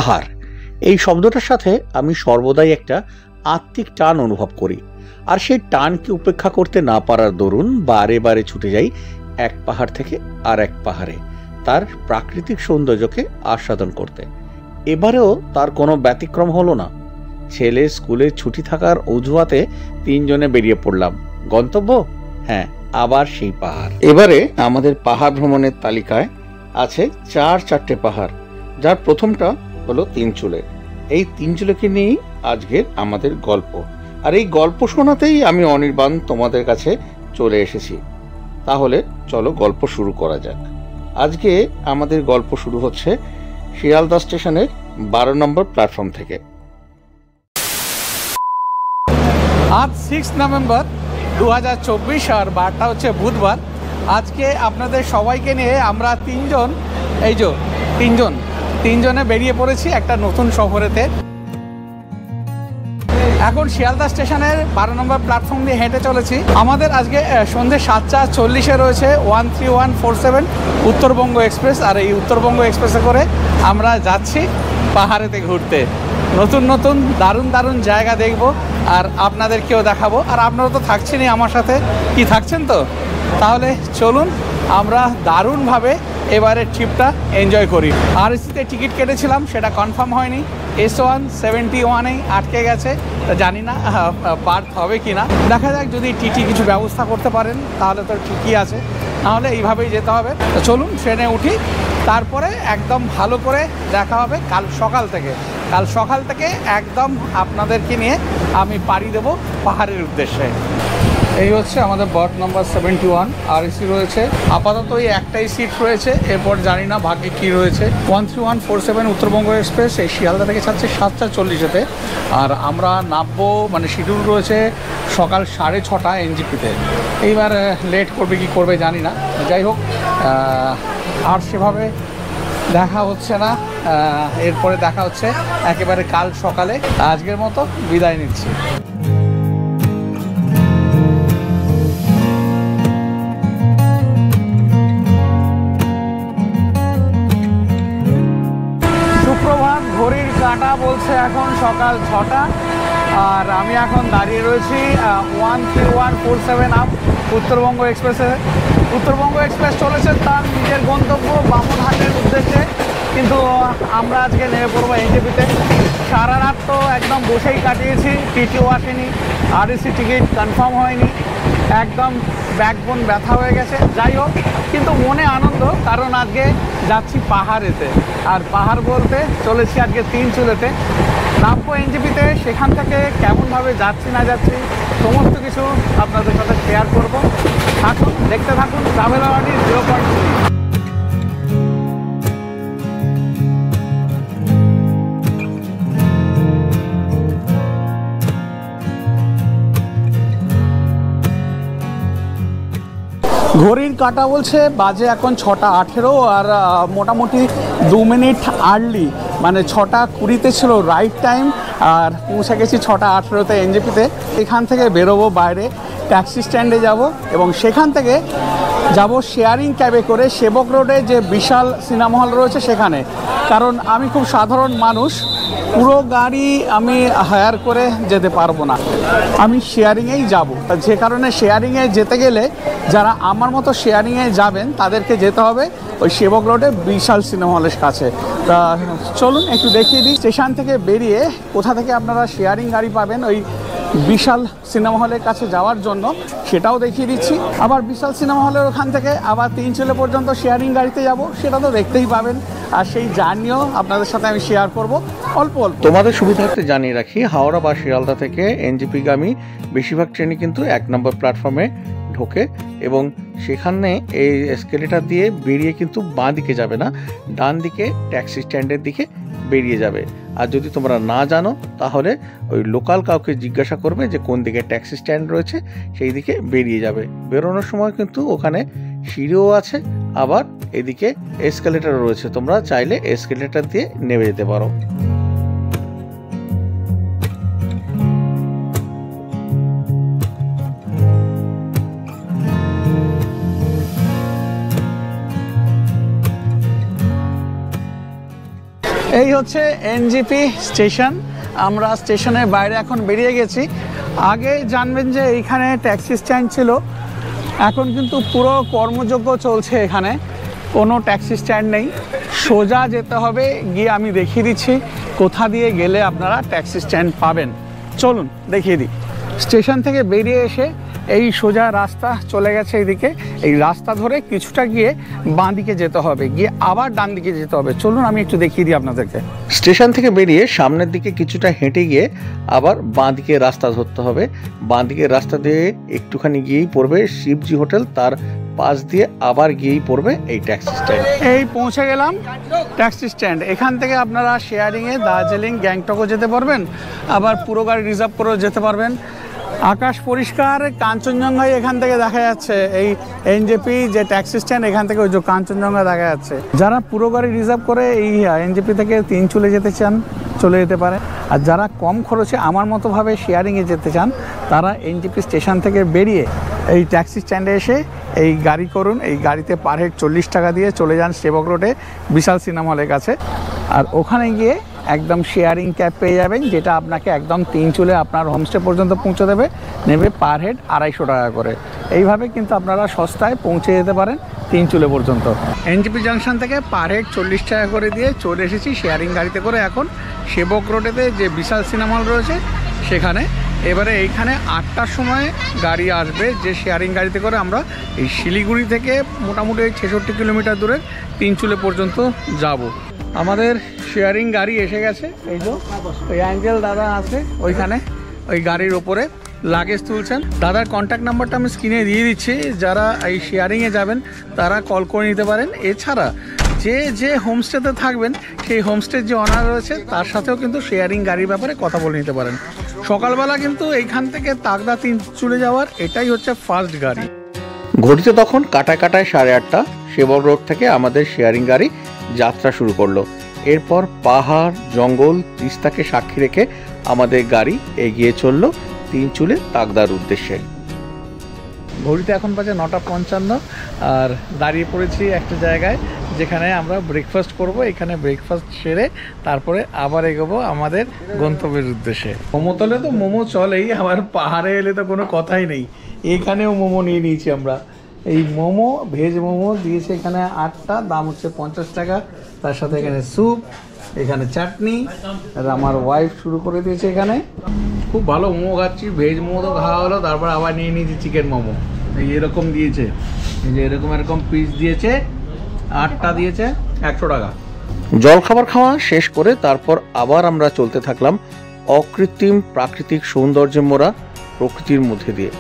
পাহাড় এই শব্দটার সাথে আমি সর্বদাই একটা আত্মিক টান অনুভব করি, আর সেই টানকে উপেক্ষা করতে না পারার দরুন বারে বারে ছুটে যাই এক পাহাড় থেকে আর এক পাহাড়ে তার প্রাকৃতিক সৌন্দর্যকে আস্বাদন করতে। এবারেও তার কোনো ব্যতিক্রম হলো না। ছেলে স্কুলে ছুটি থাকার অজুহাতে তিনজনে বেরিয়ে পড়লাম। গন্তব্য, হ্যাঁ, আবার সেই পাহাড়। এবারে আমাদের পাহাড় ভ্রমণের তালিকায় আছে চারটে পাহাড়, যার প্রথমটা হলো তিনচুলে। এই তিনচুলেকে নিয়েই আজকের আমাদের গল্প, আর এই গল্প শোনাতেই আমি অনির্বাণ তোমাদের কাছে চলে এসেছি। তাহলে চলো গল্প শুরু করা যাক। আজকে আমাদের গল্প শুরু হচ্ছে শিয়ালদা স্টেশনের 12 নম্বর প্ল্যাটফর্ম থেকে। আজ 6 নভেম্বর 2024 আর বারটা হচ্ছে বুধবার। আজকে আপনাদের সবাইকে নিয়ে আমরা তিনজনে বেরিয়ে পড়েছি একটা নতুন সফরেতে। এখন শিয়ালদা স্টেশনের 12 নম্বর প্ল্যাটফর্ম দিয়ে হেঁটে চলেছি। আমাদের আজকে সন্ধ্যে 7:40 রয়েছে 13147 উত্তরবঙ্গ এক্সপ্রেস, আর এই উত্তরবঙ্গ এক্সপ্রেসে করে আমরা যাচ্ছি পাহাড়েতে ঘুরতে। নতুন নতুন দারুণ জায়গা দেখব আর আপনাদেরকেও দেখাবো। আর আপনারা তো থাকছেনই আমার সাথে, কি থাকছেন তো? তাহলে চলুন আমরা দারুণভাবে এবারের ট্রিপটা এনজয় করি। আরএসিতে টিকিট কেটেছিলাম, সেটা কনফার্ম হয়নি। S171-এই আটকে গেছে, তা জানি না বার্থ হবে কি না। দেখা যাক, যদি টিটি কিছু ব্যবস্থা করতে পারেন তাহলে তো ঠিকই আছে, নাহলে এইভাবেই যেতে হবে। তো চলুন ট্রেনে উঠি, তারপরে একদম ভালো করে দেখা হবে কাল সকাল থেকে একদম আপনাদেরকে নিয়ে আমি পাড়ি দেব পাহাড়ের উদ্দেশ্যে। এই হচ্ছে আমাদের বার্থ নাম্বার 71, আরএসি রয়েছে। আপাতত এই একটাই সিট রয়েছে, এরপর জানি না ভাগ্যে কী রয়েছে। 13147 উত্তরবঙ্গ এক্সপ্রেস এই শিয়ালদা থেকে ছাড়ছে 7:40-তে, আর আমরা নামবো, মানে শিডিউল রয়েছে সকাল 6:30 এনজিপিতে। এইবার লেট করবে কি করবে জানি না, যাই হোক আর সেভাবে দেখা হচ্ছে না। এরপরে দেখা হচ্ছে একেবারে কাল সকালে। আজকের মতো বিদায় নিচ্ছি। সুপ্রভাত, ঘড়ির কাঁটা বলছে এখন সকাল 6টা, আর আমি এখন দাঁড়িয়ে রয়েছি 13147 আপ উত্তরবঙ্গ এক্সপ্রেসে। উত্তরবঙ্গ এক্সপ্রেস চলেছে তার নিজের গন্তব্য বামনহাটের উদ্দেশ্যে, কিন্তু আমরা আজকে নেমে পড়বো এনজেপিতে। সারা রাত তো একদম বসেই কাটিয়েছি, টিটিও আসেনি, আরএসি টিকিট কনফার্ম হয়নি, একদম ব্যাকবোন ব্যথা হয়ে গেছে। যাই হোক, কিন্তু মনে আনন্দ, কারণ আজকে যাচ্ছি পাহাড়েতে। আর পাহাড় বলতে চলেছি আজকে তিনচুলেতে। নামবো এনজেপিতে, সেখান থেকে কেমনভাবে যাচ্ছি না যাচ্ছি সমস্ত কিছু আপনাদের সাথে শেয়ার করব। থাকুন, দেখতে থাকুন ট্রাভেল আওয়ার্ডি 0.3। ঘড়ির কাঁটা বলছে বাজে এখন 6:18, আর মোটামুটি 2 মিনিট আর্লি, মানে 6:20-তে ছিল রাইট টাইম, আর পৌঁছে গেছি 6:18-তে এনজেপিতে। এখান থেকে বেরোবো বাইরে, ট্যাক্সি স্ট্যান্ডে যাব, এবং সেখান থেকে যাব শেয়ারিং ক্যাবে করে সেবক রোডে যে বিশাল সিনেমা হল রয়েছে সেখানে। কারণ আমি খুব সাধারণ মানুষ, পুরো গাড়ি আমি হায়ার করে যেতে পারবো না, আমি শেয়ারিংয়েই যাব। যে কারণে শেয়ারিংয়ে যেতে গেলে যারা আমার মতো শেয়ারিংয়ে যাবেন তাদেরকে যেতে হবে ওই সেবক রোডে বিশাল সিনেমা হলের কাছে। তা চলুন একটু দেখিয়ে দিই স্টেশন থেকে বেরিয়ে কোথা থেকে আপনারা শেয়ারিং গাড়ি পাবেন ওই বিশাল সিনেমা হলের কাছে যাওয়ার জন্য, সেটাও দেখিয়ে দিচ্ছি। আবার বিশাল সিনেমা হলের ওখান থেকে আবার তিনচুলে পর্যন্ত শেয়ারিং গাড়িতে যাব, সেটা তো দেখতেই পাবেন। আর সেই জার্নিও আপনাদের সাথে আমি শেয়ার করব অল্প অল্প। তোমাদের সুবিধার্থে জানিয়ে রাখি, হাওড়া বা শিয়ালদা থেকে এনজেপিগামী বেশিরভাগ ট্রেনই কিন্তু 1 নম্বর প্ল্যাটফর্মে ঢোকে, এবং সেখানে এই এসকেলেটার দিয়ে বেরিয়ে কিন্তু বাঁ দিকে যাবে না, ডান দিকে ট্যাক্সি স্ট্যান্ডের দিকে বেরিয়ে যাবে। আর যদি তোমরা না জানো তাহলে ওই লোকাল কাউকে জিজ্ঞাসা করবে যে কোন দিকে ট্যাক্সি স্ট্যান্ড রয়েছে, সেই দিকে বেরিয়ে যাবে। বেরোনোর সময় কিন্তু ওখানে সিঁড়িও আছে, আবার এদিকে এসকেলেটারও রয়েছে, তোমরা চাইলে এসকেলেটার দিয়ে নেমে যেতে পারো। এই হচ্ছে এনজিপি স্টেশন। আমরা স্টেশনের বাইরে এখন বেরিয়ে গেছি। আগে জানবেন যে এইখানে ট্যাক্সি স্ট্যান্ড ছিল, এখন কিন্তু পুরো কর্মযোগ্য চলছে, এখানে কোনো ট্যাক্সি স্ট্যান্ড নেই। সোজা যেতে হবে, গিয়ে আমি দেখিয়ে দিচ্ছি কোথা দিয়ে গেলে আপনারা ট্যাক্সি স্ট্যান্ড পাবেন। চলুন দেখিয়ে দিই। স্টেশন থেকে বেরিয়ে এসে এই সোজা রাস্তা চলে গেছে এইদিকে, এই রাস্তা ধরে কিছুটা গিয়ে বাঁ দিকে যেতে হবে, গিয়ে আবার ডান দিকে যেতে হবে। চলুন আমি একটু দেখিয়ে দিই আপনাদেরকে। স্টেশন থেকে বেরিয়ে সামনের দিকে কিছুটা হেঁটে গিয়ে আবার বাঁ দিকে রাস্তা ধরতে হবে। বাঁ দিকের রাস্তা দিয়ে একটুখানি গিয়েই পড়বে শিবজি হোটেল, তার পাশ দিয়ে আবার গিয়েই পড়বে এই ট্যাক্সি স্ট্যান্ড। এই পৌঁছে গেলাম ট্যাক্সি স্ট্যান্ড। এখান থেকে আপনারা শেয়ারিংয়ে দার্জিলিং, গ্যাংটকও যেতে পারবেন, আবার পুরো গাড়ি রিজার্ভ করেও যেতে পারবেন। আকাশ পরিষ্কার, কাঞ্চনজঙ্ঘাই এখান থেকে দেখা যাচ্ছে। এই এনজেপি যে ট্যাক্সি স্ট্যান্ড, এখান থেকে ওই যে কাঞ্চনজঙ্ঘা দেখা যাচ্ছে। যারা পুরো গাড়ি রিজার্ভ করে এই এনজেপি থেকে তিনচুলে যেতে চান চলে যেতে পারে, আর যারা কম খরচে আমার মতোভাবে শেয়ারিংয়ে যেতে চান তারা এনজেপি স্টেশন থেকে বেরিয়ে এই ট্যাক্সি স্ট্যান্ডে এসে এই গাড়ি করুন। এই গাড়িতে পার হেড 40 টাকা দিয়ে চলে যান সেবক রোডে বিশাল সিনেমা হলের কাছে, আর ওখানে গিয়ে একদম শেয়ারিং ক্যাব পেয়ে যাবেন, যেটা আপনাকে একদম তিনচুলে আপনার হোমস্টে পর্যন্ত পৌঁছে দেবে, নেবে পার হেড 250 টাকা করে। এইভাবে কিন্তু আপনারা সস্তায় পৌঁছে যেতে পারেন তিনচুলে পর্যন্ত। এনজেপি জাংশন থেকে পার হেড 40 টাকা করে দিয়ে চলে এসেছি শেয়ারিং গাড়িতে করে এখন সেবক রোডেতে যে বিশাল সিনেমা হল রয়েছে সেখানে। এবারে এইখানে 8টার সময় গাড়ি আসবে, যে শেয়ারিং গাড়িতে করে আমরা এই শিলিগুড়ি থেকে মোটামুটি 66 কিলোমিটার দূরে তিনচুলে পর্যন্ত যাব। আমাদের শেয়ারিং গাড়ি এসে গেছে। এই যে ওই অ্যাঞ্জেল দাদা আছে ওইখানে, ওই গাড়ির ওপরে লাগেজ তুলছেন। দাদার কন্ট্যাক্ট নাম্বারটা আমি স্ক্রিনে দিয়ে দিচ্ছি, যারা এই শেয়ারিংয়ে যাবেন তারা কল করে নিতে পারেন। এছাড়া যে হোমস্টেতে থাকবেন সেই হোমস্টের যে অনার রয়েছে তার সাথেও কিন্তু শেয়ারিং গাড়ির ব্যাপারে কথা বলে নিতে পারেন। সকালবেলা কিন্তু এইখান থেকে তাগদা তিনচুলে যাওয়ার এটাই হচ্ছে ফার্স্ট গাড়ি। ঘড়িতে তখন কাটায় কাটায় 8:30, সেবক রোড থেকে আমাদের শেয়ারিং গাড়ি যাত্রা শুরু করলো। এরপর পাহাড়, জঙ্গল, তিস্তাকে সাক্ষী রেখে আমাদের গাড়ি এগিয়ে চলল তিনচুলে তাগদার উদ্দেশ্যে। ঘড়িতে এখন বাজে 9:55, আর দাঁড়িয়ে পড়েছি একটা জায়গায় যেখানে আমরা ব্রেকফাস্ট করব। এখানে ব্রেকফাস্ট সেরে তারপরে আবার এগোবো আমাদের গন্তব্যের উদ্দেশ্যে। মোমোতলে তো মোমো চলেই, আবার পাহাড়ে এলে তো কোনো কথাই নেই। এখানেও মোমো নিয়ে নিয়েছি আমরা। এই মোমো, ভেজ মোমো দিয়েছে এখানে 8টা, দাম হচ্ছে 50 টাকা। তার সাথে এখানে স্যুপ, এখানে চাটনি, আর আমার ওয়াইফ শুরু করে দিয়েছে এখানে। খুব ভালো মোমো খাচ্ছি। ভেজ মোমো তো খাওয়া হলো, তারপর আবার নিয়ে নিয়েছি চিকেন মোমো। এই এরকম দিয়েছে, এই যে এরকম পিস দিয়েছে, 8টা দিয়েছে, 100 টাকা। জলখাবার খাওয়া শেষ করে তারপর আবার আমরা চলতে থাকলাম অকৃত্রিম প্রাকৃতিক সৌন্দর্যে মোড়া প্রকৃতির মধ্যে দিয়ে।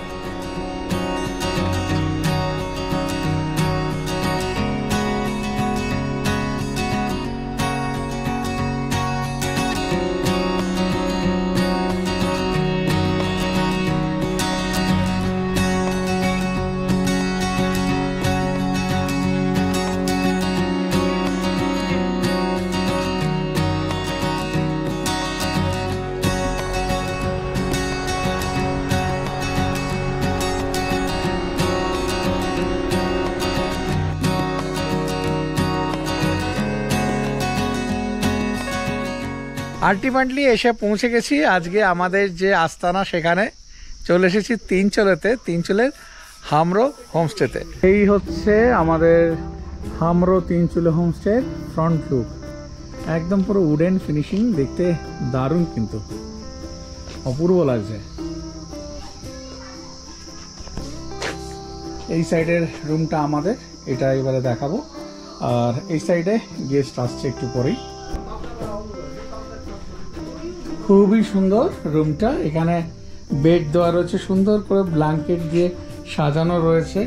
আলটিমেটলি এসে পৌঁছে গেছি আজকে আমাদের যে আস্তানা, সেখানে চলে এসেছি তিনচুলেতে, তিনচুলের হামরো হোমস্টেতে। এই হচ্ছে আমাদের হামরো তিনচুলে হোমস্টের ফ্রন্ট লুক। একদম পুরো উডেন ফিনিশিং, দেখতে দারুণ, কিন্তু অপূর্ব লাগছে। এই সাইডের রুমটা আমাদের, এটা এবারে দেখাবো। আর এই সাইডে গেস্ট আসছে একটু পরেই। খুবই সুন্দর রুমটা। এখানে বেড দেওয়া রয়েছে, সুন্দর করে ব্ল্যাঙ্কেট দিয়ে সাজানো রয়েছে,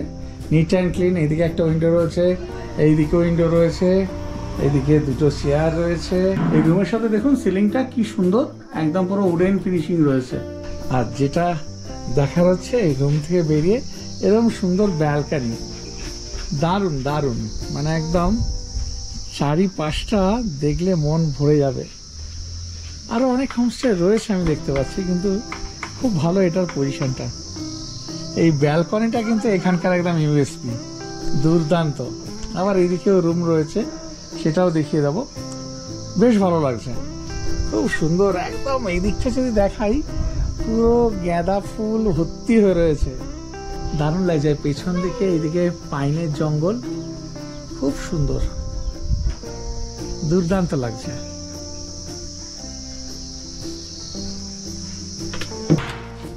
নিট অ্যান্ড ক্লিন। এদিকে একটা উইন্ডো রয়েছে, এইদিকে উইন্ডো রয়েছে, এদিকে দুটো চেয়ার রয়েছে। এই রুমের সাথে দেখুন সিলিংটা কি সুন্দর, একদম পুরো উডেন ফিনিশিং রয়েছে। আর যেটা দেখা যাচ্ছে এই রুম থেকে বেরিয়ে এরকম সুন্দর ব্যালকানি, দারুণ দারুণ, মানে একদম চারিপাশটা দেখলে মন ভরে যাবে। আরও অনেক হোমস্টে রয়েছে আমি দেখতে পাচ্ছি, কিন্তু খুব ভালো এটার পজিশনটা। এই ব্যালকনিটা কিন্তু এখানকার একদম ইউএসপি, দুর্দান্ত। আবার এদিকেও রুম রয়েছে, সেটাও দেখিয়ে দেবো। বেশ ভালো লাগছে, খুব সুন্দর একদম। এই দিকটা যদি দেখাই, পুরো গাঁদা ফুল ভর্তি হয়ে রয়েছে, দারুণ লাগছে। পেছন দিকে এইদিকে পাইনের জঙ্গল, খুব সুন্দর, দুর্দান্ত লাগছে।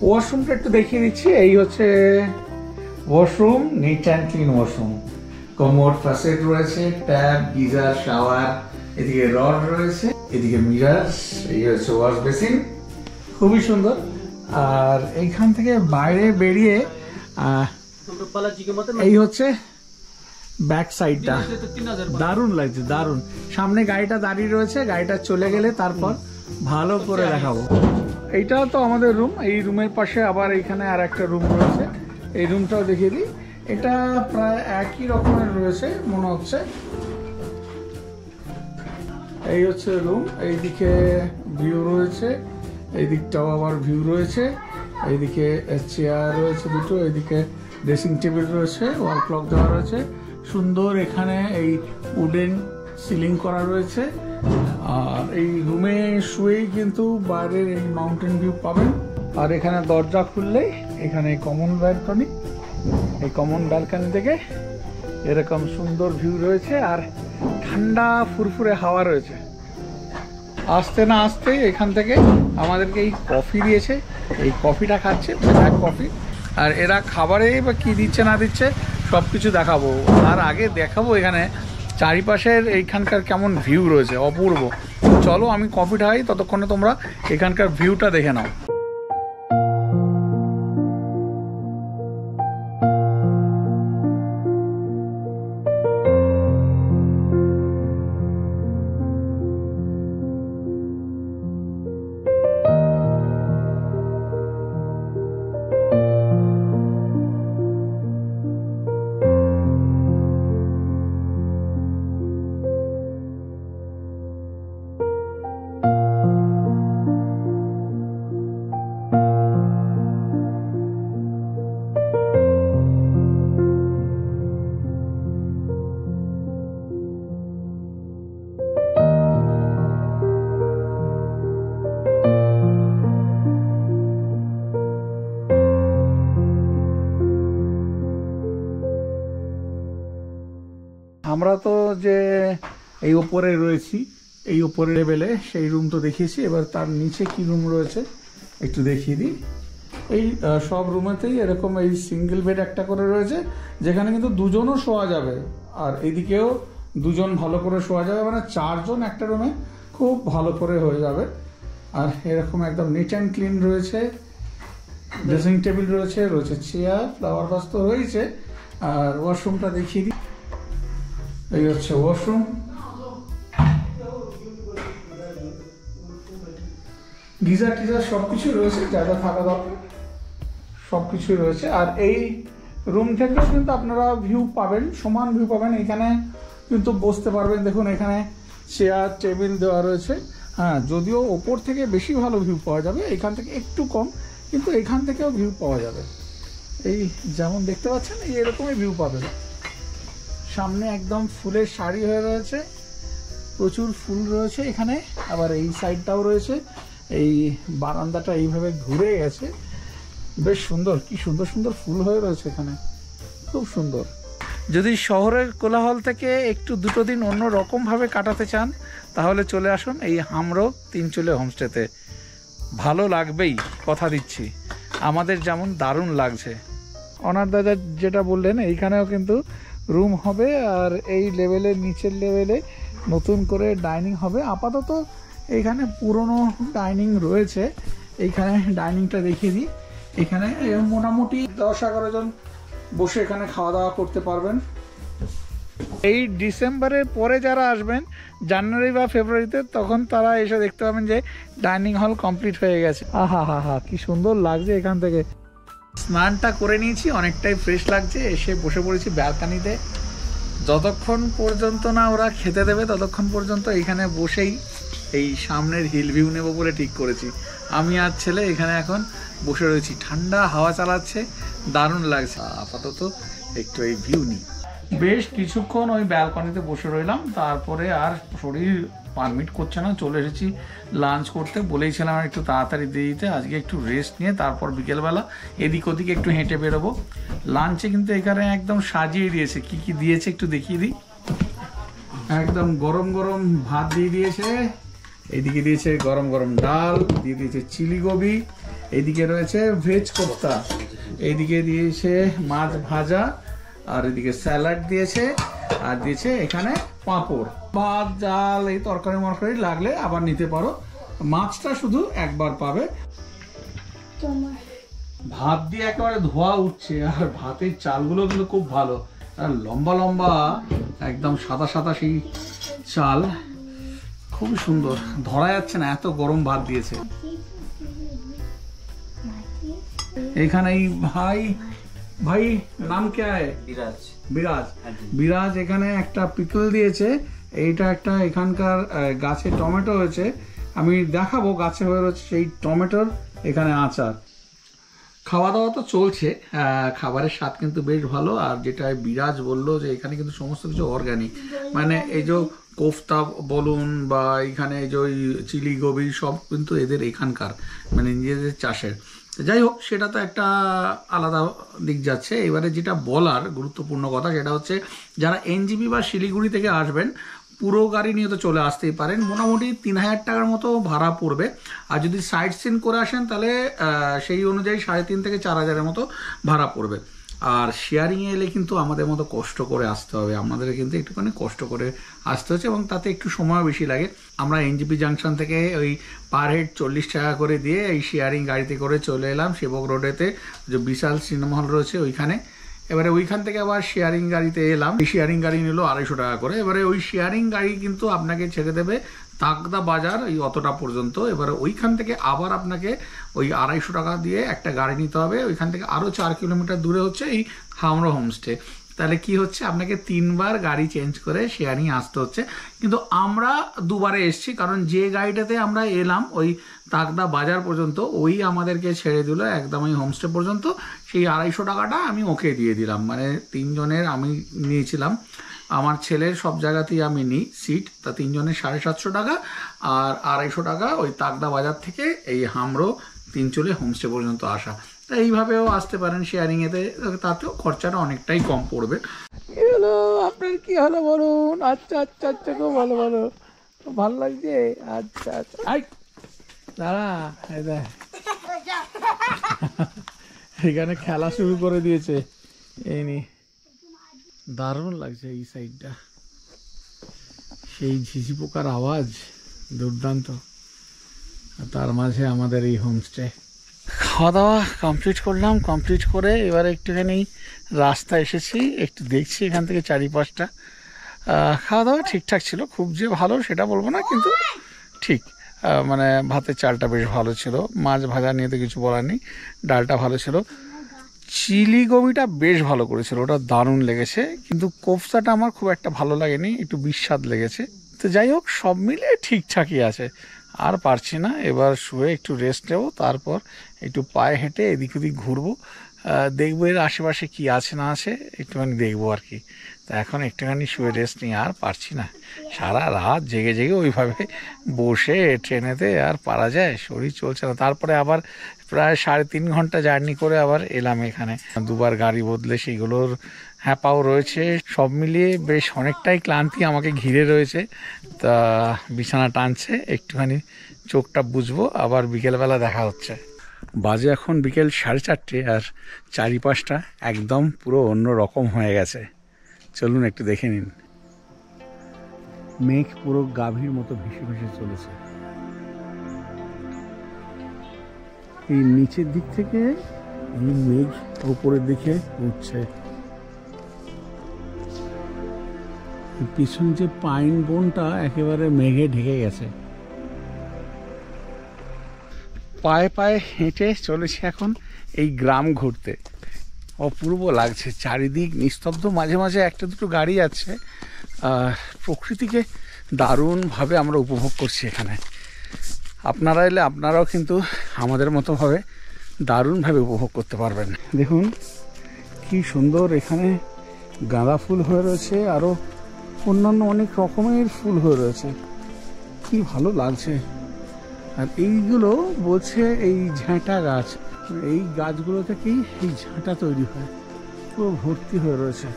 ওয়াশরুমটা একটু দেখিয়ে দিচ্ছি। এই হচ্ছে washroom, neat and clean washroom. Commode, facet রয়েছে, ট্যাপ, গিজার, শাওয়ার, এদিকে রড রয়েছে, এদিকে মিরার, এই হচ্ছে ওয়াশ বেসিন, খুবই সুন্দর। আর এইখান থেকে বাইরে বেরিয়ে এই হচ্ছে ব্যাক সাইডটা, দারুণ লাগছে, দারুণ। সামনে গাড়িটা দাঁড়িয়ে রয়েছে, গাড়িটা চলে গেলে তারপর ভালো করে দেখাবো। এইটাও তো আমাদের রুম, এই রুমের পাশে আবার এইখানে আর একটা রুম রয়েছে, এই রুমটাও দেখিয়ে দিই। এটা প্রায় একই রকমের রয়েছে মনে হচ্ছে। এই হচ্ছে রুম, এইদিকে ভিউ রয়েছে, এই দিকটাও আবার ভিউ রয়েছে, এইদিকে চেয়ার রয়েছে দুটো, এইদিকে ড্রেসিং টেবিল রয়েছে, ওয়াল ক্লক দেওয়া রয়েছে, সুন্দর। এখানে এই উডেন সিলিং করা রয়েছে। আর এই রুমে শুয়েই কিন্তু বাইরের এই মাউন্টেন ভিউ পাবেন। আর এখানে দরজা খুললেই এখানে কমন ব্যালকনি, এই কমন ব্যালকনি থেকে এরকম সুন্দর ভিউ রয়েছে, আর ঠান্ডা ফুরফুরে হাওয়া রয়েছে। আসতে না আসতে এখান থেকে আমাদেরকে এই কফি দিয়েছে, এই কফিটা খাচ্ছে, ব্ল্যাক কফি। আর এরা খাবারে বা কি দিচ্ছে না দিচ্ছে সব কিছু দেখাবো। আর আগে দেখাবো এখানে চারিপাশের এইখানকার কেমন ভিউ রয়েছে, অপূর্ব। চলো আমি কফিটা খাই, ততক্ষণে তোমরা এখানকার ভিউটা দেখে নাও। আমরা তো যে এই ওপরে রয়েছি, এই ওপরে লেভেলে, সেই রুম তো দেখিয়েছি। এবার তার নিচে কি রুম রয়েছে একটু দেখিয়ে দিই। এই সব রুমেতেই এরকম এই সিঙ্গেল বেড একটা করে রয়েছে, যেখানে কিন্তু দুজনও শোয়া যাবে। আর এদিকেও দুজন ভালো করে শোয়া যাবে, মানে চারজন একটা রুমে খুব ভালো করে হয়ে যাবে। আর এরকম একদম নিট অ্যান্ড ক্লিন রয়েছে, ড্রেসিং টেবিল রয়েছে, রয়েছে চেয়ার, ফ্লাওয়ার ভাস তো রয়েছে। আর ওয়াশরুমটা দেখিয়ে দিই, এই হচ্ছে ওয়াশরুম। গিজার টিজার সবকিছু রয়েছে, যা যা থাকা দরকার সবকিছু রয়েছে। আর এই রুম থেকেও কিন্তু আপনারা ভিউ পাবেন, সমান ভিউ পাবেন। এখানে কিন্তু বসতে পারবেন, দেখুন এখানে চেয়ার টেবিল দেওয়া রয়েছে। হ্যাঁ, যদিও ওপর থেকে বেশি ভালো ভিউ পাওয়া যাবে, এখান থেকে একটু কম, কিন্তু এখান থেকেও ভিউ পাওয়া যাবে। এই যেমন দেখতে পাচ্ছেন এই এরকমই ভিউ পাবেন। সামনে একদম ফুলের শাড়ি হয়ে রয়েছে, প্রচুর ফুল রয়েছে এখানে। আবার এই সাইডটাও রয়েছে, এই বারান্দাটা এইভাবে ঘুরে গেছে, বেশ সুন্দর, কি সুন্দর সুন্দর ফুল হয়ে রয়েছে এখানে, খুব সুন্দর। যদি শহরের কোলাহল থেকে একটু দুটো দিন অন্য রকমভাবে কাটাতে চান, তাহলে চলে আসুন এই হামরো তিনচুলে হোমস্টেতে। ভালো লাগবেই, কথা দিচ্ছি। আমাদের যেমন দারুণ লাগছে। অনার দাদা যেটা বললেন, এইখানেও কিন্তু রুম হবে, আর এই লেভেলের নিচের লেভেলে নতুন করে ডাইনিং হবে। আপাতত এখানে পুরনো ডাইনিং রয়েছে, এইখানে ডাইনিংটা দেখিয়ে দিই। এখানে মোটামুটি 10-11 জন বসে এখানে খাওয়া দাওয়া করতে পারবেন। এই ডিসেম্বরের পরে যারা আসবেন, জানুয়ারি বা ফেব্রুয়ারিতে, তখন তারা এসে দেখতে পাবেন যে ডাইনিং হল কমপ্লিট হয়ে গেছে। আহা হা হা, কি সুন্দর লাগছে এখান থেকে। স্নানটা করে নিয়েছি, অনেকটাই ফ্রেশ লাগছে। এসে বসে পড়েছি ব্যালকানিতে। যতক্ষণ পর্যন্ত না ওরা খেতে দেবে, ততক্ষণ পর্যন্ত এখানে বসেই এই সামনের হিল ভিউ নেবো বলে ঠিক করেছি। আমি আর ছেলে এখানে এখন বসে রয়েছি, ঠান্ডা হাওয়া চালাচ্ছে, দারুণ লাগছে। আপাতত একটু এই ভিউ নিই। বেশ কিছুক্ষণ ওই ব্যালকনিতে বসে রইলাম, তারপরে আর শরীর পারমিট করছে না। চলে এসেছি লাঞ্চ করতে, বলেইছিলাম একটু তাড়াতাড়ি দিয়ে দিতে, আজকে একটু রেস্ট নিয়ে তারপর বিকেলবেলা এদিক ওদিক একটু হেঁটে বেরোবো। লাঞ্চে কিন্তু এখানে একদম সাজিয়ে দিয়েছে, কি কি দিয়েছে একটু দেখিয়ে দিই। একদম গরম গরম ভাত দিয়ে দিয়েছে, এইদিকে দিয়েছে গরম গরম ডাল, দিয়ে দিয়েছে চিলি গোবি, এইদিকে রয়েছে ভেজ কোফতা, এইদিকে দিয়েছে মাছ ভাজা, আর এদিকে স্যালাড দিয়েছে, আর দিয়েছে এখানে পাঁপড়। ভাত ডাল এই তরকারি মরকারি লাগলে আবার নিতে পারো, মাছটা শুধু একবার পাবে। ভাত দিয়ে একেবারে ধোয়া উঠছে, আর ভাতের চালগুলো কিন্তু খুব ভালো, আর লম্বা লম্বা একদম সাদা সাদা সেই চাল, খুবই সুন্দর, ধরা যাচ্ছে না এত গরম ভাত দিয়েছে। এখানে ভাই ভাই নাম কে হয়? বিরাজ। বিরাজ, বিরাজ এখানে একটা পিকল দিয়েছে, এইটা একটা এখানকার গাছে টমেটো হয়েছে, আমি দেখাবো গাছে হয়ে রয়েছে সেই টমেটোর এখানে আচার। খাওয়া দাওয়া তো চলছে, খাবারের স্বাদ কিন্তু বেশ ভালো। আর যেটা বিরাজ বললো যে এখানে কিন্তু সমস্ত কিছু অর্গানিক, মানে এই যে কোফতা বলুন বা এখানে এই যে ওই চিলি গোবি সব কিন্তু এদের এখানকার, মানে নিজেদের চাষের। যাই হোক, সেটা তো একটা আলাদা দিক যাচ্ছে। এবারে যেটা বলার গুরুত্বপূর্ণ কথা সেটা হচ্ছে, যারা এনজিপি বা শিলিগুড়ি থেকে আসবেন পুরো গাড়ি নিয়ে তো চলে আসতেই পারেন, মোটামুটি 3000 টাকার মতো ভাড়া পড়বে। আর যদি সাইট সিন করে আসেন তাহলে সেই অনুযায়ী 3,500 থেকে 4,000-এর মতো ভাড়া পড়বে। আর শেয়ারিংয়ে এলে কিন্তু আমাদের মতো কষ্ট করে আসতে হবে, আমাদের কিন্তু একটুখানি কষ্ট করে আসতে হচ্ছে, এবং তাতে একটু সময় বেশি লাগে। আমরা এনজিপি জাংশন থেকে ওই পার হেড 40 টাকা করে দিয়ে এই শেয়ারিং গাড়িতে করে চলে এলাম সেবক রোডেতে, যে বিশাল সিনেমা হল রয়েছে ওইখানে। এবারে ওইখান থেকে আবার শেয়ারিং গাড়িতে এলাম, এই শেয়ারিং গাড়ি নিল 250 টাকা করে। এবারে ওই শেয়ারিং গাড়ি কিন্তু আপনাকে ছেড়ে দেবে তাকদা বাজার এই অতটা পর্যন্ত। এবারে ওইখান থেকে আবার আপনাকে ওই 250 টাকা দিয়ে একটা গাড়ি নিতে হবে, ওইখান থেকে আরও 4 কিলোমিটার দূরে হচ্ছে এই হামরো হোমস্টে। তাহলে কি হচ্ছে, আপনাকে 3 বার গাড়ি চেঞ্জ করে শেয়ারিং আসতে হচ্ছে। কিন্তু আমরা 2 বারে এসছি, কারণ যে গাড়িটাতে আমরা এলাম ওই তাকদা বাজার পর্যন্ত, ওই আমাদেরকে ছেড়ে দিল একদম ওই হোমস্টে পর্যন্ত। সেই 250 টাকাটা আমি ওকে দিয়ে দিলাম, মানে 3 জনের আমি নিয়েছিলাম, আমার ছেলের সব জায়গাতেই আমি নিই সিট, তা 3 জনের 750 টাকা, আর 250 টাকা ওই তাকদা বাজার থেকে এই হামরো 3 চলে হোমস্টে পর্যন্ত আসা। তা এইভাবেও আসতে পারেন শেয়ারিংয়েতে, তাতেও খরচাটা অনেকটাই কম পড়বে। কি হলো আপনার, কি হলো বলুন? আচ্ছা আচ্ছা আচ্ছা, খুব ভালো ভালো, খুব ভালো লাগছে। আচ্ছা আচ্ছা, দাঁড়া, এখানে খেলা শুরু করে দিয়েছে, এই নি দারুণ লাগছে এই সাইডটা, সেই ঝিঝি পোকার আওয়াজ দুর্দান্ত, তার মাঝে আমাদের এই হোমস্টে। খাওয়া দাওয়া কমপ্লিট করলাম, কমপ্লিট করে এবারে একটুখানি রাস্তা এসেছি, একটু দেখছি এখান থেকে চারিপাশটা। খাওয়া দাওয়া ঠিকঠাক ছিল, খুব যে ভালো সেটা বলবো না, কিন্তু ঠিক, মানে ভাতের চালটা বেশ ভালো ছিল, মাছ ভাজা নিয়ে তো কিছু বলার নেই, ডালটা ভালো ছিল, চিলি গোবিটা বেশ ভালো করেছিল, ওটা দারুণ লেগেছে। কিন্তু কোফতাটা আমার খুব একটা ভালো লাগেনি, একটু বিস্বাদ লেগেছে। তো যাই হোক, সব মিলে ঠিকঠাকই আছে। আর পারছি না, এবার শুয়ে একটু রেস্ট নেবো, তারপর একটু পায়ে হেঁটে এদিক ওদিক ঘুরবো, দেখবো এর আশেপাশে কি আছে না আছে একটুখানি দেখবো আর কি। তা এখন একটুখানি শুয়ে রেস্ট নিয়ে আর পারছি না, সারা রাত জেগে জেগে ওইভাবে বসে ট্রেনেতে আর পারা যায়, শরীর চলছে না। তারপরে আবার প্রায় 3.5 ঘন্টা জার্নি করে আবার এলাম এখানে, 2 বার গাড়ি বদলে, সেইগুলোর হ্যাপাও রয়েছে, সব মিলিয়ে বেশ অনেকটাই ক্লান্তি আমাকে ঘিরে রয়েছে। তা বিছানা টানছে, একটুখানি চোখটা বুঝবো, আবার বিকেলবেলা দেখা হচ্ছে। বাজে এখন বিকেল 4:30, আর চারিপাশটা একদম পুরো অন্য রকম হয়ে গেছে। চলুন একটু দেখে নিন। মেঘ পুরো গাভীর মতো ভেসে ভেসে চলেছে, এই নিচের দিক থেকে এই মেঘ উপরের দিকে উঠছে। পিছন যে পাইন বনটা একেবারে মেঘে ঢেকে গেছে। পায়ে পায়ে হেঁটে চলেছে এখন এই গ্রাম ঘুরতে, অপূর্ব লাগছে, চারিদিক নিস্তব্ধ, মাঝে মাঝে একটা দুটো গাড়ি যাচ্ছে, আর প্রকৃতিকে দারুণভাবে আমরা উপভোগ করছি এখানে। আপনারা এলে আপনারাও কিন্তু আমাদের মতোভাবে দারুণভাবে উপভোগ করতে পারবেন। দেখুন কি সুন্দর, এখানে গাঁদা ফুল হয়ে রয়েছে, আরও অন্যান্য অনেক রকমের ফুল হয়ে রয়েছে, কি ভালো লাগছে। আর এইগুলো বলছে এই ঝাঁটা গাছ, এই গাছগুলো থেকেই এই ঝাঁটা তৈরি হয়, পুরো ভর্তি হয়ে রয়েছে।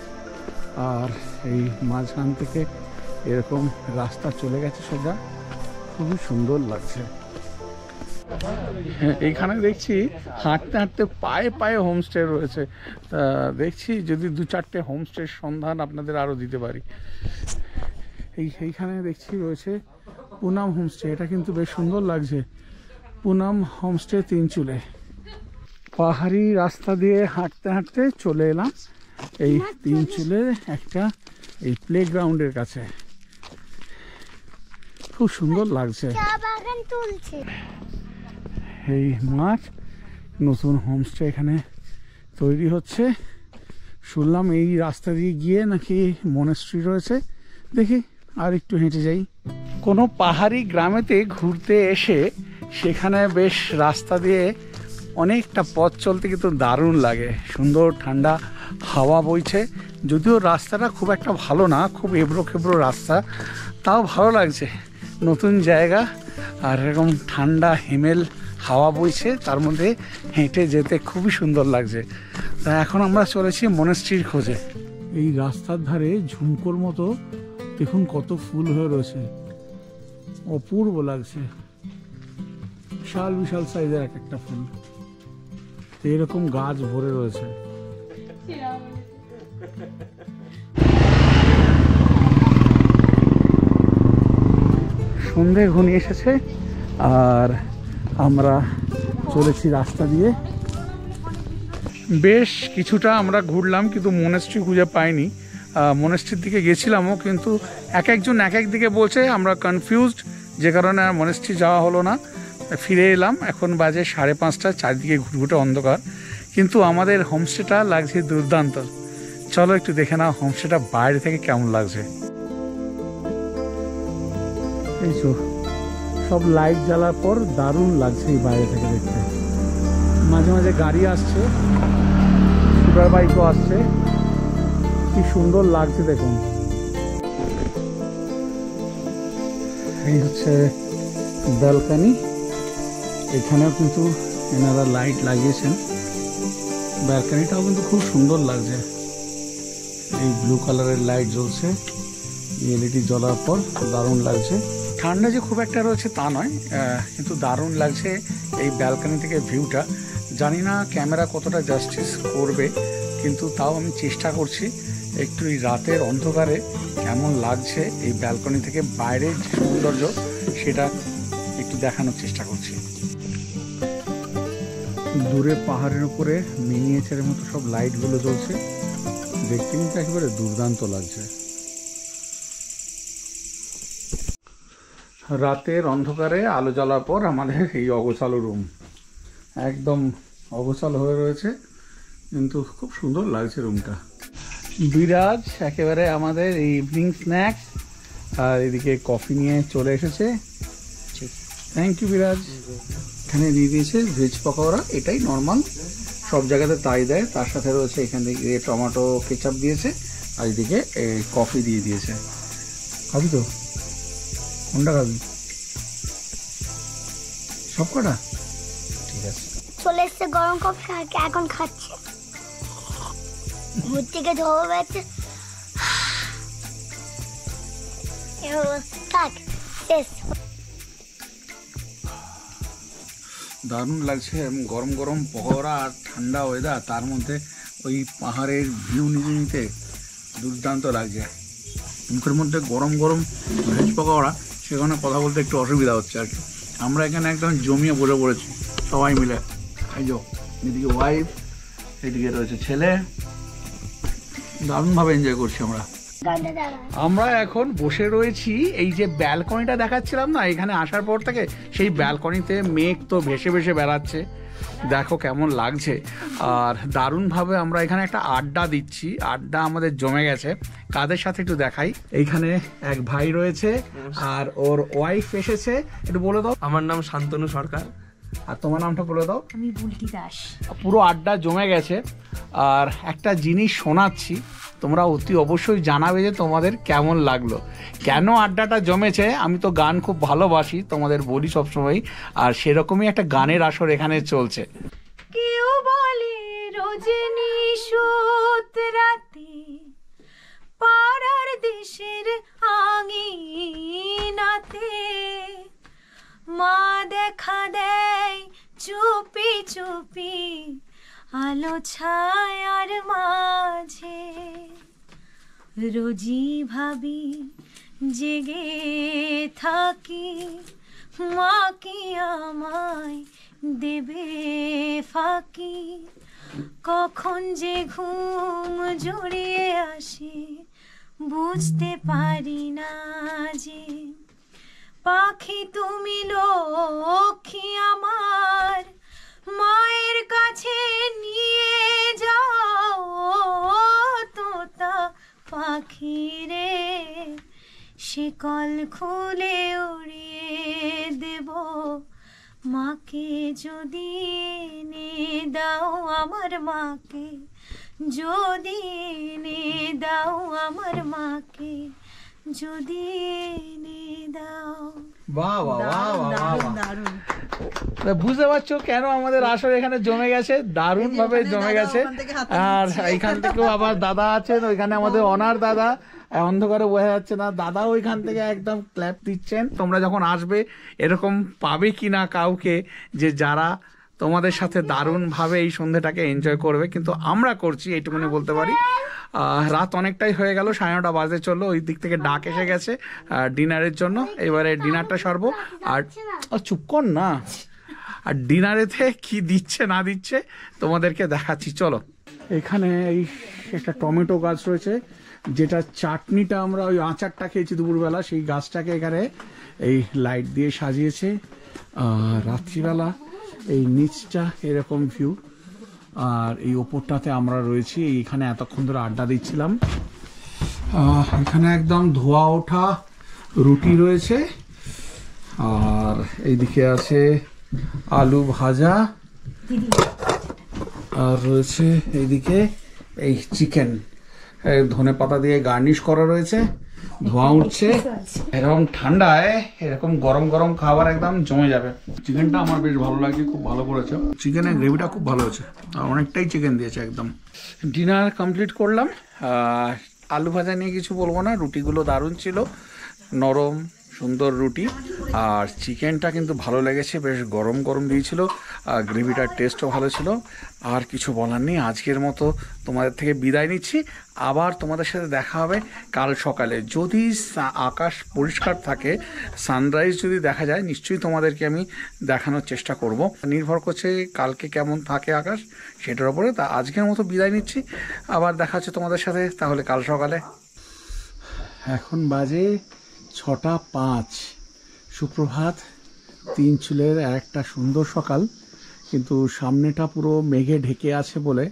আর এই মাঝখান থেকে এরকম রাস্তা চলে গেছে সোজা, খুবই সুন্দর লাগছে। হ্যাঁ, এইখানে দেখছি হাঁটতে হাঁটতে পায়ে পায়ে হোমস্টে রয়েছে। তা দেখছি যদি 2-4টে হোমস্টের সন্ধান আপনাদের আরও দিতে পারি। এইখানে দেখছি রয়েছে পুনাম হোমস্টে, এটা কিন্তু বেশ সুন্দর লাগছে। পুনাম হোমস্টে তিনচুলে। পাহাড়ি রাস্তা দিয়ে হাঁটতে হাঁটতে চলে এলাম এই তিনচুলের একটা এই প্লেগ্রাউন্ডের কাছে। খুব সুন্দর লাগছে এই মাঠ। নতুন হোমস্টে এখানে তৈরি হচ্ছে শুনলাম। এই রাস্তা দিয়ে গিয়ে নাকি মনেস্ট্রি রয়েছে, দেখি আর একটু হেঁটে যাই। কোনো পাহাড়ি গ্রামেতে ঘুরতে এসে সেখানে বেশ রাস্তা দিয়ে অনেকটা পথ চলতে কিন্তু দারুণ লাগে। সুন্দর ঠান্ডা হাওয়া বইছে, যদিও রাস্তাটা খুব একটা ভালো না, খুব এবড়ো খেবড়ো রাস্তা, তাও ভালো লাগছে। নতুন জায়গা আর এরকম ঠান্ডা হিমেল হাওয়া বইছে, তার মধ্যে হেঁটে যেতে খুবই সুন্দর লাগছে। তা এখন আমরা চলেছি মনেস্ট্রির খোঁজে। এই রাস্তার ধারে ঝুমকোর মতো দেখুন কত ফুল হয়ে রয়েছে, অপূর্ব লাগছে। বিশাল বিশাল সাইজের এক একটা ফুল, এরকম গাছ ভরে রয়েছে। সন্ধে ঘনিয়ে এসেছে আর আমরা চলেছি রাস্তা দিয়ে। বেশ কিছুটা আমরা ঘুরলাম কিন্তু মনেস্ট্রি খুঁজে পাইনি। মনেস্ট্রির দিকে গেছিলামও কিন্তু এক একজন এক এক দিকে বলছে, আমরা কনফিউজড, যে কারণে আর মনেস্ট্রি যাওয়া হলো না। ফিরে এলাম, এখন বাজে 5:30, চারদিকে ঘুটঘুটে অন্ধকার, কিন্তু আমাদের হোমস্টেটা লাগছে দুর্দান্ত। চলো একটু দেখে নাও হোমস্টেটা বাইরে থেকে কেমন লাগছে। এই সব লাইট জ্বালার পর দারুণ লাগছে এই বাইরে থেকে দেখতে। মাঝে মাঝে গাড়ি আসছে, সুপার বাইকও আসছে, কি সুন্দর লাগছে দেখুন। এই হচ্ছে ব্যালকনি, এখানেও কিন্তু এনারা লাইট লাগিয়েছেন। ব্যালকনিটাও কিন্তু খুব সুন্দর লাগছে, এই ব্লু কালারের লাইট জ্বলছে, এলইডি জ্বলার পর দারুণ লাগছে। ঠান্ডা যে খুব একটা রয়েছে তা নয়, কিন্তু দারুণ লাগছে এই ব্যালকনি থেকে ভিউটা। জানি না ক্যামেরা কতটা জাস্টিস করবে, কিন্তু তাও আমি চেষ্টা করছি একটু এই রাতের অন্ধকারে কেমন লাগছে এই ব্যালকনি থেকে বাইরের যে সৌন্দর্য সেটা একটু দেখানোর চেষ্টা করছি। দূরে পাহাড়ের উপরে মিনিয়েচারের মতো সব লাইটগুলো জ্বলছে, দেখতে কিন্তু একেবারে দুর্দান্ত লাগছে। রাতের অন্ধকারে আলো জ্বালার পর আমাদের এই অগোছালো রুম, একদম অগোছালো হয়ে রয়েছে, কিন্তু খুব সুন্দর লাগছে রুমটা। বিরাজ একেবারে আমাদের ইভিনিং স্ন্যাক্স আর এদিকে কফি নিয়ে চলে এসেছে। থ্যাংক ইউ বিরাজ। এখানে দিয়ে দিয়েছে ভেজ পকোড়া, এটাই নর্মাল, সব জায়গাতে তাই দেয়। তার সাথে রয়েছে এখান থেকে টমেটো কেচাপ দিয়েছে, আর এদিকে কফি দিয়ে দিয়েছে। খাবি তো? কোনটা খাবি? সব কটা? ঠিক আছে। চলে এসছে গরম কফি, এখন খাচ্ছে। ঘুর থেকে ধোয়া বেড়াচ্ছে, দারুণ লাগছে। গরম গরম পকোড়া আর ঠান্ডা ওয়েদার, তার মধ্যে ওই পাহাড়ের ভিউ নিতে নিতে দুর্দান্ত লাগছে। মুখের মধ্যে গরম গরম ভেজ পকোড়া, সেখানে কথা বলতে একটু অসুবিধা হচ্ছে আর কি। আমরা এখানে একদম জমিয়ে বসে পড়েছি সবাই মিলে। এই যে এদিকে ওয়াইফ, এদিকে রয়েছে ছেলে, দারুণভাবে এনজয় করছি আমরা। আমরা এখন বসে রয়েছি এই যে ব্যালকনিটা দেখাচ্ছিলাম না, এখানে আসার পর থেকে সেই ব্যালকনিতে মেঘ তো ভেসে ভেসে বেড়াচ্ছে, দেখো কেমন লাগছে। আর দারুণভাবে আমরা এখানে একটা আড্ডা দিচ্ছি, আড্ডা আমাদের জমে গেছে। কাদের সাথে একটু দেখাই, এইখানে এক ভাই রয়েছে আর ওর ওয়াইফ এসেছে, একটু বলে দাও। আমার নাম শান্তনু সরকার। আর তোমার নামটা বলে দাও। আমি বুলটি দাস। পুরো আড্ডা জমে গেছে আর একটা জিনিস শোনাচ্ছি, তোমরা অতি অবশ্যই জানাবে যে তোমাদের কেমন লাগলো। কেন আড্ডাটা জমেছে, আমি তো গান খুব ভালোবাসি, তোমাদের বলি সবসময়, আর সেরকমই একটা গানের আসর এখানে চলছে। কেউ বলে রজনী সুত রাতে পাড়ার দেশের আঙিনাতে মা দেখা দেয় চুপি চুপি আলো ছায়ার মাঝে। রোজি ভাবি জেগে থাকি মা কি আমায় দেবে ফাঁকি। কখন যে ঘুম জড়িয়ে আসে বুঝতে পারি না যে। পাখি তুমি লক্ষ্মী আমার, মায়ের কাছে নিয়ে যাও তোতা পাখি রে। শিকল খুলে উড়িয়ে দেব মাকে যদি এনে দাও আমার মাকে, যদি এনে দাও আমার মাকে, যদি এনে দাও। বাহ বাহ বাহ বাহ বাহ, বুঝতে পারছো কেন আমাদের আসর এখানে জমে গেছে, দারুণ ভাবে জমে গেছে। আর এইখান থেকেও আবার দাদা আছেন, ওইখানে আমাদের অনার দাদা, অন্ধকারে বোঝা যাচ্ছে না, দাদা ওইখান থেকে একদম ক্ল্যাপ দিচ্ছেন। তোমরা যখন আসবে এরকম পাবে কিনা কাউকে যে যারা তোমাদের সাথে দারুণভাবে এই সন্ধ্যেটাকে এনজয় করবে, কিন্তু আমরা করছি এইটুকুনি বলতে পারি। রাত অনেকটাই হয়ে গেল, 9:30 বাজতে চললো, ওই দিক থেকে ডাক এসে গেছে ডিনারের জন্য। এবারে ডিনারটা সারবো। আর চুপ কর না, আর ডিনারেতে কি দিচ্ছে না দিচ্ছে তোমাদেরকে দেখাচ্ছি, চলো। এখানে এই একটা টমেটো গাছ রয়েছে, যেটা চাটনিটা আমরা ওই আচারটা খেয়েছি দুপুরবেলা, সেই গাছটাকে এখানে এই লাইট দিয়ে সাজিয়েছে। রাত্রিবেলা এই নিচটা এরকম ভিউ, আর এই ওপরটাতে আমরা রয়েছি। এইখানে এতক্ষণ ধরে আড্ডা দিচ্ছিলাম। এখানে একদম ধোয়া ওঠা রুটি রয়েছে, আর এইদিকে আছে আলু ভাজা, আর রয়েছে এইদিকে এই চিকেন ধনে পাতা দিয়ে গার্নিশ করা রয়েছে, ধোঁয়া উঠছে। এরকম ঠান্ডায় এরকম গরম গরম খাবার একদম জমে যাবে। চিকেনটা আমার বেশ ভালো লাগে, খুব ভালো করেছে, চিকেনের গ্রেভিটা খুব ভালো হয়েছে, আর অনেকটাই চিকেন দিয়েছে একদম। ডিনার কমপ্লিট করলাম। আলু ভাজা নিয়ে কিছু বলবো না, রুটিগুলো দারুণ ছিল, নরম সুন্দর রুটি, আর চিকেনটা কিন্তু ভালো লেগেছে, বেশ গরম গরম দিয়েছিল, আর গ্রেভিটার টেস্টও ভালো ছিল। আর কিছু বলার নেই, আজকের মতো তোমাদের থেকে বিদায় নিচ্ছি। আবার তোমাদের সাথে দেখা হবে কাল সকালে, যদি আকাশ পরিষ্কার থাকে, সানরাইজ যদি দেখা যায়, নিশ্চয়ই তোমাদেরকে আমি দেখানোর চেষ্টা করব। নির্ভর করছে কালকে কেমন থাকে আকাশ, সেটার উপরে। তা আজকের মতো বিদায় নিচ্ছি, আবার দেখা হচ্ছে তোমাদের সাথে তাহলে কাল সকালে। এখন বাজে 6:05, সুপ্রভাত। তিনচুলের একটা সুন্দর সকাল, কিন্তু সামনেটা পুরো মেঘে ঢেকে আছে বলে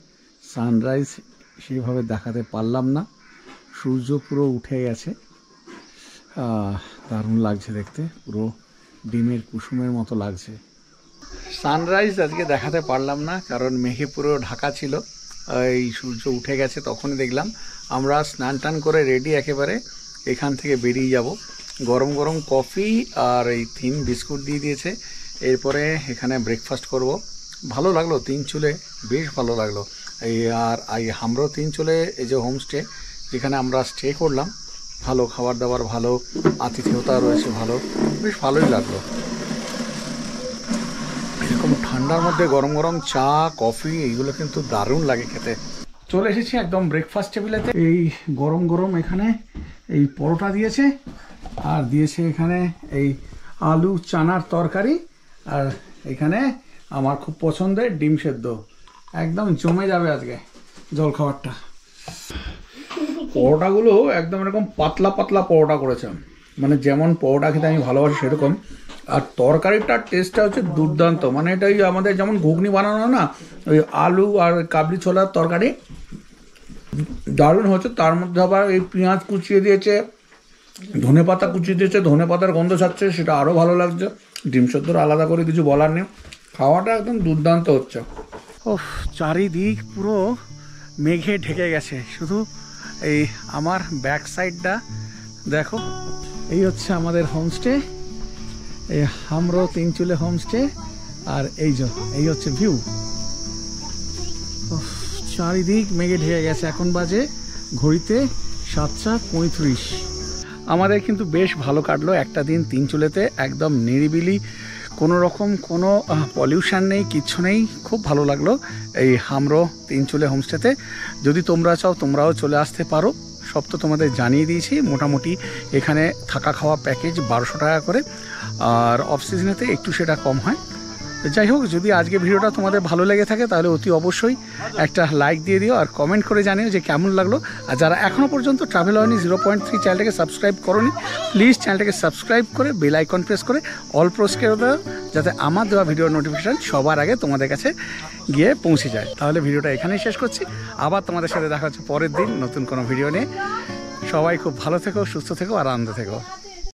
সানরাইজ সেইভাবে দেখাতে পারলাম না। সূর্য পুরো উঠে গেছে, দারুণ লাগছে দেখতে, পুরো ডিমের কুসুমের মতো লাগছে। সানরাইজ আজকে দেখাতে পারলাম না, কারণ মেঘে পুরো ঢাকা ছিল। এই সূর্য উঠে গেছে তখনই দেখলাম। আমরা স্নান টান করে রেডি, একেবারে এখান থেকে বেরিয়ে যাব। গরম গরম কফি আর এই 3 বিস্কুট দিয়ে দিয়েছে। এরপরে এখানে ব্রেকফাস্ট করব। ভালো লাগলো তিনচুলে, বেশ ভালো লাগলো। আর আমরাও তিনচুলে এই যে হোমস্টে যেখানে আমরা স্টে করলাম, ভালো খাবার দাবার, ভালো আতিথেয়তা রয়েছে, ভালো, বেশ ভালোই লাগলো। এরকম ঠান্ডার মধ্যে গরম গরম চা কফি এইগুলো কিন্তু দারুণ লাগে খেতে। চলে এসেছি একদম ব্রেকফাস্ট টেবিলেতে। এই গরম গরম এখানে এই পরোটা দিয়েছে, আর দিয়েছে এখানে এই আলু চানার তরকারি, আর এখানে আমার খুব পছন্দের ডিম সেদ্ধ। একদম জমে যাবে আজকে জলখাবারটা। পরোটাগুলো একদম এরকম পাতলা পাতলা পরোটা করেছে, মানে যেমন পরোটা খেতে আমি ভালোবাসি সেরকম। আর তরকারিটার টেস্টটা হচ্ছে দুর্দান্ত, মানে এটা ওই আমাদের যেমন ঘুগনি বানানো না, ওই আলু আর কাবলি ছোলার তরকারি দারুণ হচ্ছে। তার মধ্যে আবার এই পেঁয়াজ কুচিয়ে দিয়েছে, ধনে পাতা কুচিয়ে দিয়েছে, ধনে পাতার গন্ধ ছাড়ছে, সেটা আরও ভালো লাগছে। ডিম সেদ্ধর আলাদা করে কিছু বলার নেই, খাওয়াটা একদম দুর্দান্ত হচ্ছে। ও চারিদিক পুরো মেঘে ঢেকে গেছে, শুধু এই আমার ব্যাক সাইডটা দেখো, এই হচ্ছে আমাদের হোমস্টে, এই হামরো তিনচুলে হোমস্টে। আর এই হচ্ছে ভিউ। চারিদিক মেঘে ঢেকে গেছে, এখন বাজে ঘড়িতে 7:35। আমাদের কিন্তু বেশ ভালো কাটলো একটা দিন তিনচুলেতে, একদম নিরিবিলি, কোনো রকম কোনো পলিউশন নেই, কিচ্ছু নেই, খুব ভালো লাগলো এই হামরো তিনচুলে হোমস্টেতে। যদি তোমরা চাও তোমরাও চলে আসতে পারো, সব তো তোমাদের জানিয়ে দিয়েছি। মোটামুটি এখানে থাকা খাওয়া প্যাকেজ 1200 টাকা করে, আর অফ সিজনেতে একটু সেটা কম হয়। যাই হোক, যদি আজকে ভিডিওটা তোমাদের ভালো লেগে থাকে তাহলে অতি অবশ্যই একটা লাইক দিয়ে দিও আর কমেন্ট করে জানিও যে কেমন লাগলো। আর যারা এখনও পর্যন্ত ট্রাভেল ওয়ানি 0.3 চ্যানেলটাকে সাবস্ক্রাইব করোনি, প্লিজ চ্যানেলটাকে সাবস্ক্রাইব করে বেল আইকন প্রেস করে অল প্রেস করে দাও, যাতে আমার দেওয়া ভিডিওর নোটিফিকেশান সবার আগে তোমাদের কাছে গিয়ে পৌঁছে যায়। তাহলে ভিডিওটা এখানেই শেষ করছি, আবার তোমাদের সাথে দেখা হচ্ছে পরের দিন নতুন কোনো ভিডিও নিয়ে। সবাই খুব ভালো থেকো, সুস্থ থেকো আর আনন্দ থেকো।